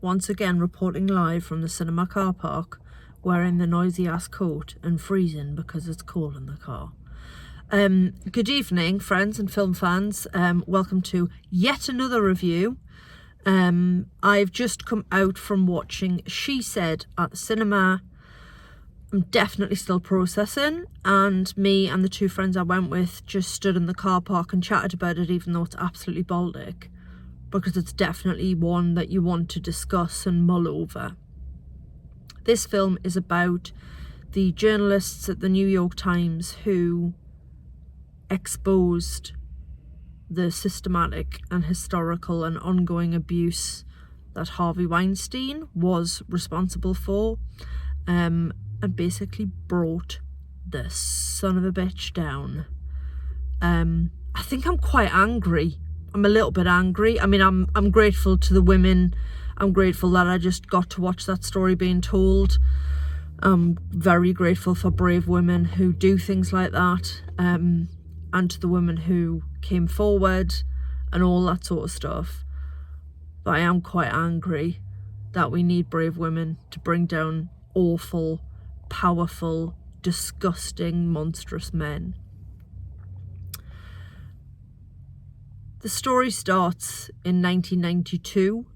once again reporting live from the cinema car park, wearing the noisy ass coat and freezing because it's cold in the car. Good evening, friends and film fans. Welcome to yet another review. I've just come out from watching She Said at the cinema. I'm definitely still processing, and me and the two friends I went with just stood in the car park and chatted about it, even though it's absolutely Baltic, because it's definitely one that you want to discuss and mull over. This film is about the journalists at the New York Times who exposed the systematic and historical and ongoing abuse that Harvey Weinstein was responsible for, and basically brought the son of a bitch down. I think I'm quite angry. I'm a little bit angry. I mean, I'm grateful to the women. I'm grateful that I just got to watch that story being told. I'm very grateful for brave women who do things like that, and to the women who came forward and all that sort of stuff. But I am quite angry that we need brave women to bring down awful, powerful, disgusting, monstrous men. The story starts in 1992,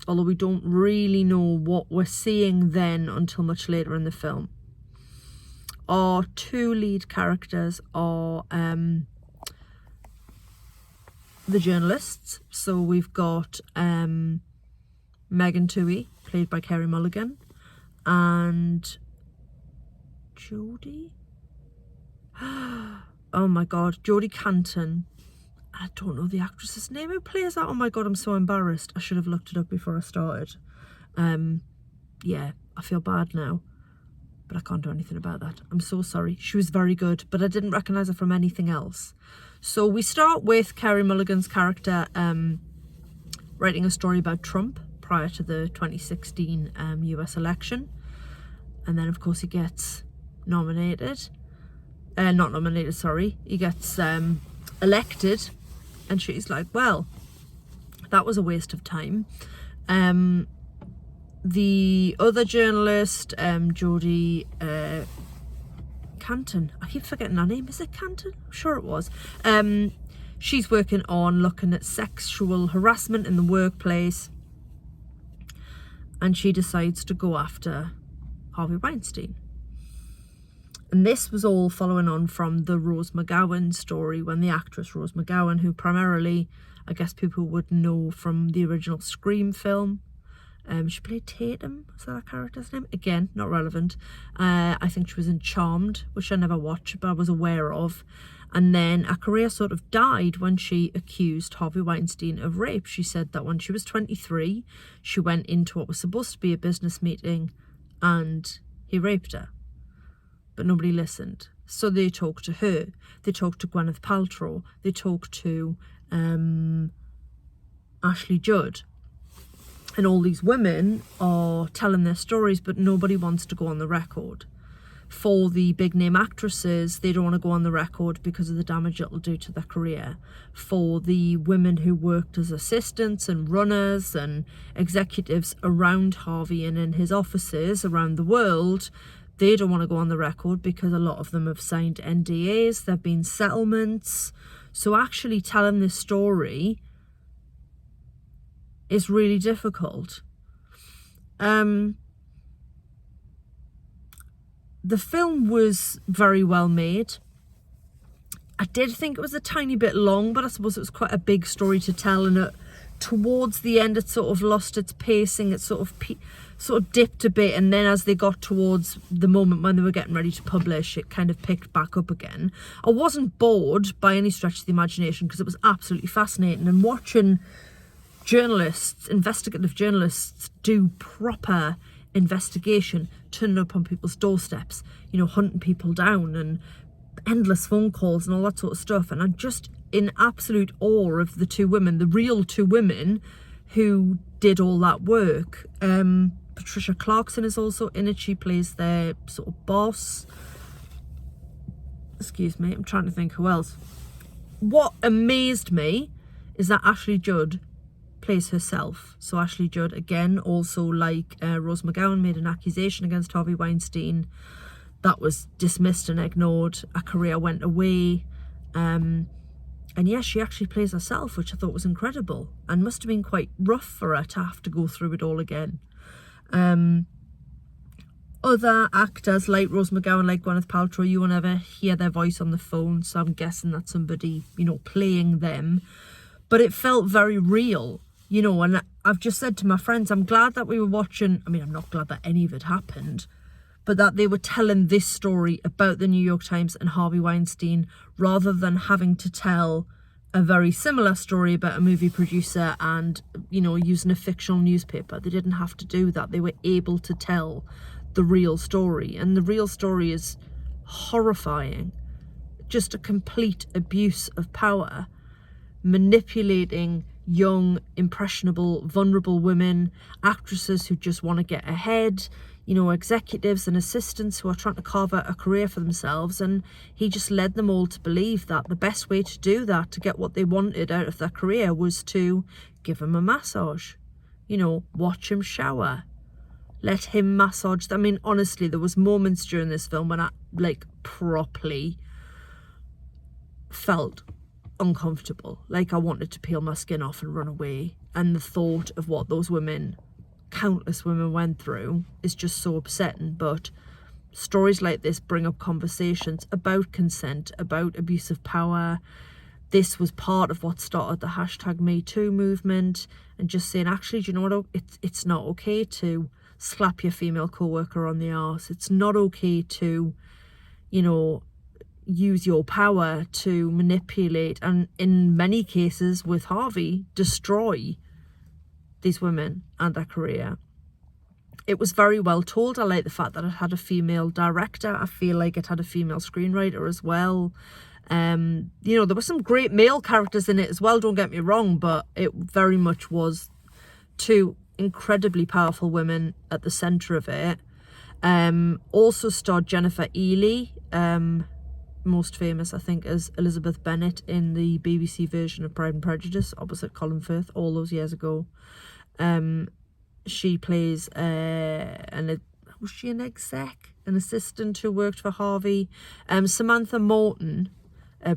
although we don't really know what we're seeing then until much later in the film. Our two lead characters are the journalists. So we've got Megan Twohey, played by Carey Mulligan, and Jodie? Oh my god, Jodie Canton. I don't know the actress's name who plays that. Oh my god, I'm so embarrassed. I should have looked it up before I started. Yeah, I feel bad now, but I can't do anything about that. I'm so sorry. She was very good, but I didn't recognise her from anything else. So we start with Carey Mulligan's character writing a story about Trump prior to the 2016 US election. And then, of course, he gets nominated. Not nominated, sorry. He gets elected. And she's like, well, that was a waste of time. The other journalist, Jodie Canton, I keep forgetting her name. Is it Canton? I'm sure it was. She's working on looking at sexual harassment in the workplace. And she decides to go after Harvey Weinstein. And this was all following on from the Rose McGowan story, when the actress Rose McGowan, who primarily, I guess people would know from the original Scream film, she played Tatum, was that her character's name? Again, not relevant. I think she was in Charmed, which I never watched, but I was aware of. And then her career sort of died when she accused Harvey Weinstein of rape. She said that when she was 23, she went into what was supposed to be a business meeting and he raped her. But nobody listened. So they talked to her. They talked to Gwyneth Paltrow. They talked to Ashley Judd. And all these women are telling their stories, but nobody wants to go on the record. For the big name actresses, they don't want to go on the record because of the damage it'll do to their career. For the women who worked as assistants and runners and executives around Harvey and in his offices around the world, they don't want to go on the record because a lot of them have signed NDAs, there have been settlements. So actually telling this story is really difficult. The film was very well made. I did think it was a tiny bit long, but I suppose it was quite a big story to tell, and towards the end it sort of lost its pacing. It sort of dipped a bit, and then as they got towards the moment when they were getting ready to publish, it kind of picked back up again. I wasn't bored by any stretch of the imagination because it was absolutely fascinating, and watching journalists, investigative journalists, do proper investigation, turning up on people's doorsteps, you know, hunting people down, and endless phone calls and all that sort of stuff. And I'm just in absolute awe of the two women, the real two women who did all that work. Patricia Clarkson is also in it. She plays their sort of boss. Excuse me, I'm trying to think who else. What amazed me is that Ashley Judd plays herself. So Ashley Judd, again, also like Rose McGowan, made an accusation against Harvey Weinstein. That was dismissed and ignored. A career went away. And yes, she actually plays herself, which I thought was incredible, and must have been quite rough for her to have to go through it all again. Other actors like Rose McGowan, like Gwyneth Paltrow, you will never hear their voice on the phone, so I'm guessing that's somebody, you know, playing them. But it felt very real, you know, and I've just said to my friends, I'm glad that we were watching, I mean, I'm not glad that any of it happened, but that they were telling this story about the New York Times and Harvey Weinstein, rather than having to tell a very similar story about a movie producer and, you know, using a fictional newspaper. They didn't have to do that. They were able to tell the real story, and the real story is horrifying. Just a complete abuse of power, manipulating young, impressionable, vulnerable women, actresses who just want to get ahead, you know, executives and assistants who are trying to carve out a career for themselves. And he just led them all to believe that the best way to do that, to get what they wanted out of their career, was to give him a massage, you know, watch him shower, let him massage. I mean, honestly, there was moments during this film when I, like, properly felt uncomfortable. Like, I wanted to peel my skin off and run away. And the thought of what those women, countless women, went through is just so upsetting. But stories like this bring up conversations about consent, about abuse of power. This was part of what started the hashtag #MeToo movement, and just saying, actually, do you know what? It's not okay to slap your female co-worker on the arse. It's not okay to, you know, use your power to manipulate, and in many cases with Harvey, destroy these women and their career. It was very well told. I like the fact that it had a female director. I feel like it had a female screenwriter as well. You know, there were some great male characters in it as well, don't get me wrong, but it very much was two incredibly powerful women at the centre of it. Also starred Jennifer Ehle, most famous, I think, as Elizabeth Bennet in the BBC version of Pride and Prejudice opposite Colin Firth all those years ago. She plays was she an exec? An assistant who worked for Harvey. Samantha Morton,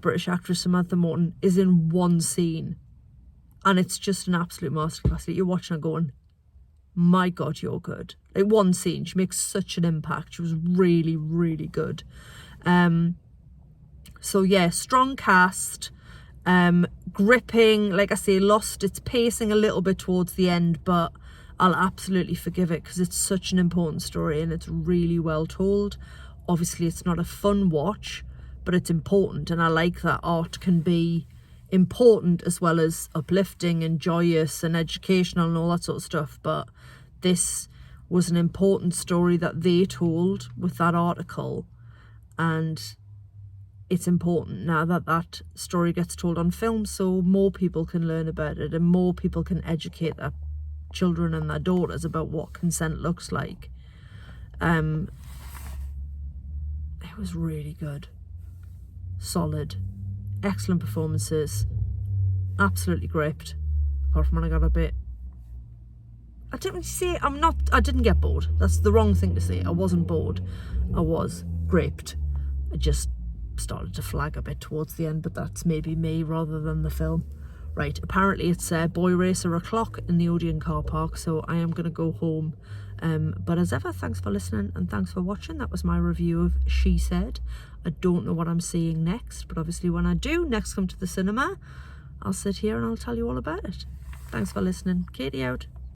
British actress Samantha Morton, is in one scene, and it's just an absolute masterclass. Like, you're watching and going, my God, you're good. Like, one scene, she makes such an impact. She was really, really good. So yeah, strong cast, gripping. Like I say, lost its pacing a little bit towards the end, but I'll absolutely forgive it because it's such an important story and it's really well told. Obviously, it's not a fun watch, but it's important, and I like that art can be important as well as uplifting and joyous and educational and all that sort of stuff. But this was an important story that they told with that article, and it's important now that that story gets told on film, so more people can learn about it and more people can educate their children and their daughters about what consent looks like. It was really good, solid, excellent performances, absolutely gripped, apart from when I got a bit, I didn't get bored. That's the wrong thing to say. I wasn't bored, I was gripped. I just started to flag a bit towards the end, but that's maybe me rather than the film. Right, apparently it's boy racer o'clock in the Odeon car park, so I am going to go home. But as ever, thanks for listening and thanks for watching. That was my review of She Said. I don't know what I'm seeing next, but obviously when I do next come to the cinema, I'll sit here and I'll tell you all about it. Thanks for listening. Katie out.